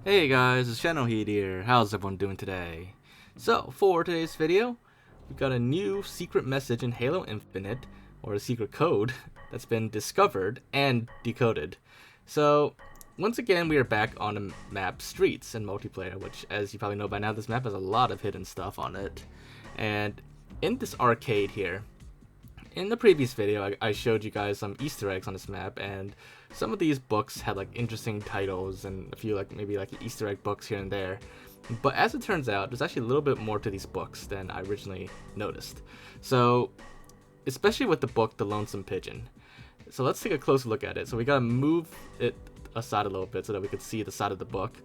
Hey guys, it's Generalkidd here. How's everyone doing today? So, for today's video, we've got a new secret message in Halo Infinite, or a secret code, that's been discovered and decoded. So, once again, we are back on the map Streets in multiplayer, which, as you probably know by now, this map has a lot of hidden stuff on it. And in this arcade here, in the previous video, I showed you guys some Easter eggs on this map, and some of these books had like interesting titles and a few maybe Easter egg books here and there. But as it turns out, there's actually a little bit more to these books than I originally noticed. So, especially with the book The Lonesome Pigeon. So let's take a closer look at it. So we gotta move it aside a little bit so that we could see the side of the book.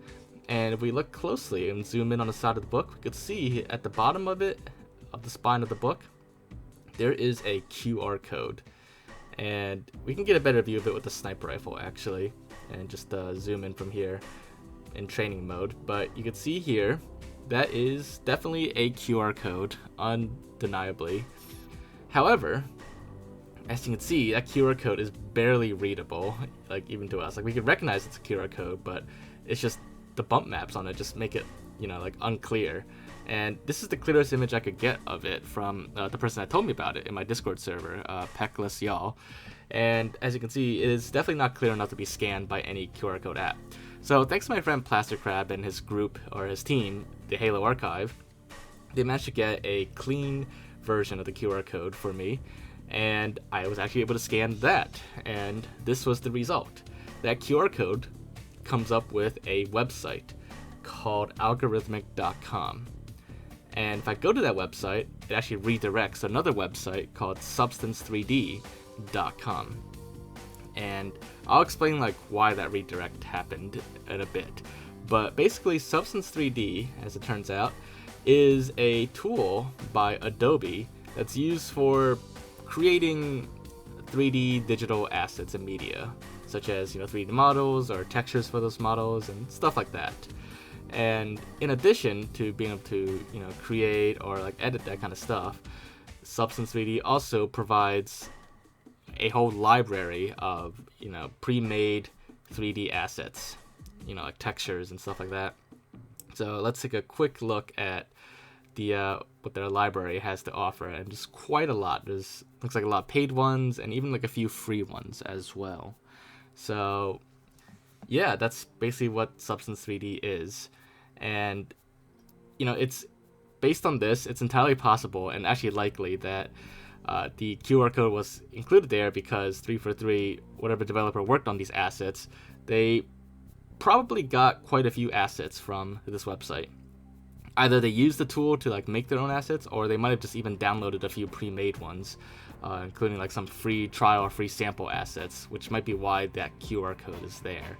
And if we look closely and zoom in on the side of the book, we could see at the bottom of it, of the spine of the book, there is a QR code, and we can get a better view of it with the sniper rifle actually, and just zoom in from here in training mode. But you can see here that is definitely a QR code, undeniably. However, as you can see, that QR code is barely readable, like even to us. Like we can recognize it's a QR code, but it's just the bump maps on it just make it, like unclear. And this is the clearest image I could get of it from the person that told me about it in my Discord server, Peckless Y'all. And as you can see, it is definitely not clear enough to be scanned by any QR code app. So thanks to my friend Plaster Crab and his group, or his team, the Halo Archive, they managed to get a clean version of the QR code for me, and I was actually able to scan that, and this was the result. That QR code comes up with a website called algorithmic.com. And if I go to that website, it actually redirects to another website called substance3d.com. And I'll explain why that redirect happened in a bit. But basically, Substance 3D, as it turns out, is a tool by Adobe that's used for creating 3D digital assets and media, such as 3D models or textures for those models and stuff like that. And in addition to being able to, create or edit that kind of stuff, Substance 3D also provides a whole library of, pre-made 3D assets, like textures and stuff like that. So let's take a quick look at the what their library has to offer, and just quite a lot. There's looks like a lot of paid ones and even a few free ones as well. So yeah, that's basically what Substance 3D is. And it's based on this, it's entirely possible and actually likely that the QR code was included there because 343, whatever developer worked on these assets, they probably got quite a few assets from this website. Either they used the tool to make their own assets, or they might have just even downloaded a few pre-made ones, including some free trial or free sample assets, which might be why that QR code is there.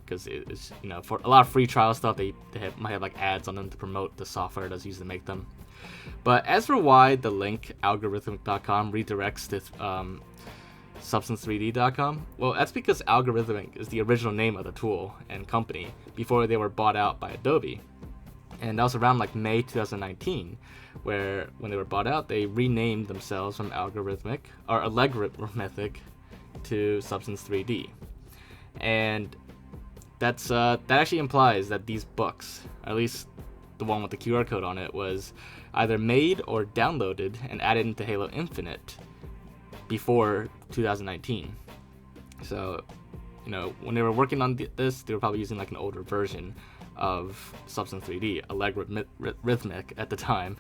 Because it is, for a lot of free trial stuff, they might have ads on them to promote the software that's used to make them. But as for why the link algorithmic.com redirects to substance3d.com, well, that's because Algorithmic is the original name of the tool and company before they were bought out by Adobe. And that was around May 2019, where when they were bought out, they renamed themselves from Algorithmic to Substance 3D. And that actually implies that these books, or at least the one with the QR code on it, was either made or downloaded and added into Halo Infinite before 2019. So, when they were working on this, they were probably using an older version of Substance 3D, Algorithmic at the time.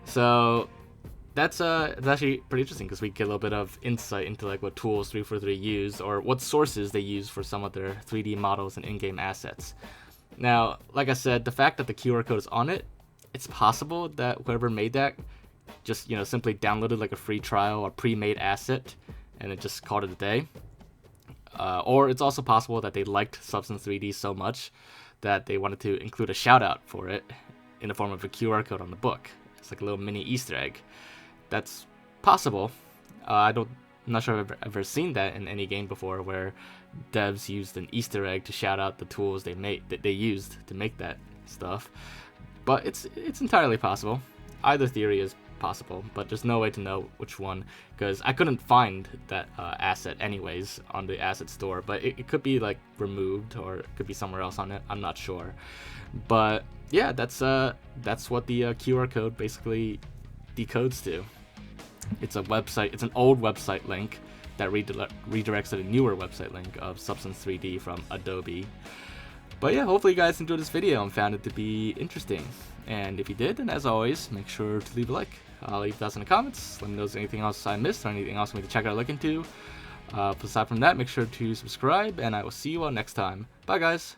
So that's actually pretty interesting because we get a little bit of insight into what tools 343 use, or what sources they use for some of their 3D models and in-game assets. Now, like I said, the fact that the QR code is on it, it's possible that whoever made that just simply downloaded a free trial or pre-made asset and it just called it a day. Or it's also possible that they liked Substance 3D so much that they wanted to include a shout out for it in the form of a QR code on the book. It's a little mini Easter egg. That's possible. I'm not sure if I've ever seen that in any game before, where devs used an Easter egg to shout out the tools that they used to make that stuff. But it's entirely possible. Either theory is possible, but there's no way to know which one, because I couldn't find that asset anyways on the asset store. But it could be like removed, or it could be somewhere else on it. I'm not sure. But yeah, that's what the QR code basically decodes to. It's a website. It's an old website link that redirects to the newer website link of Substance 3D from Adobe. But yeah, hopefully you guys enjoyed this video and found it to be interesting. And if you did, then as always, make sure to leave a like. I'll leave thoughts in the comments. Let me know if there's anything else I missed or anything else I need to check out or look into. Aside from that, make sure to subscribe, and I will see you all next time. Bye, guys.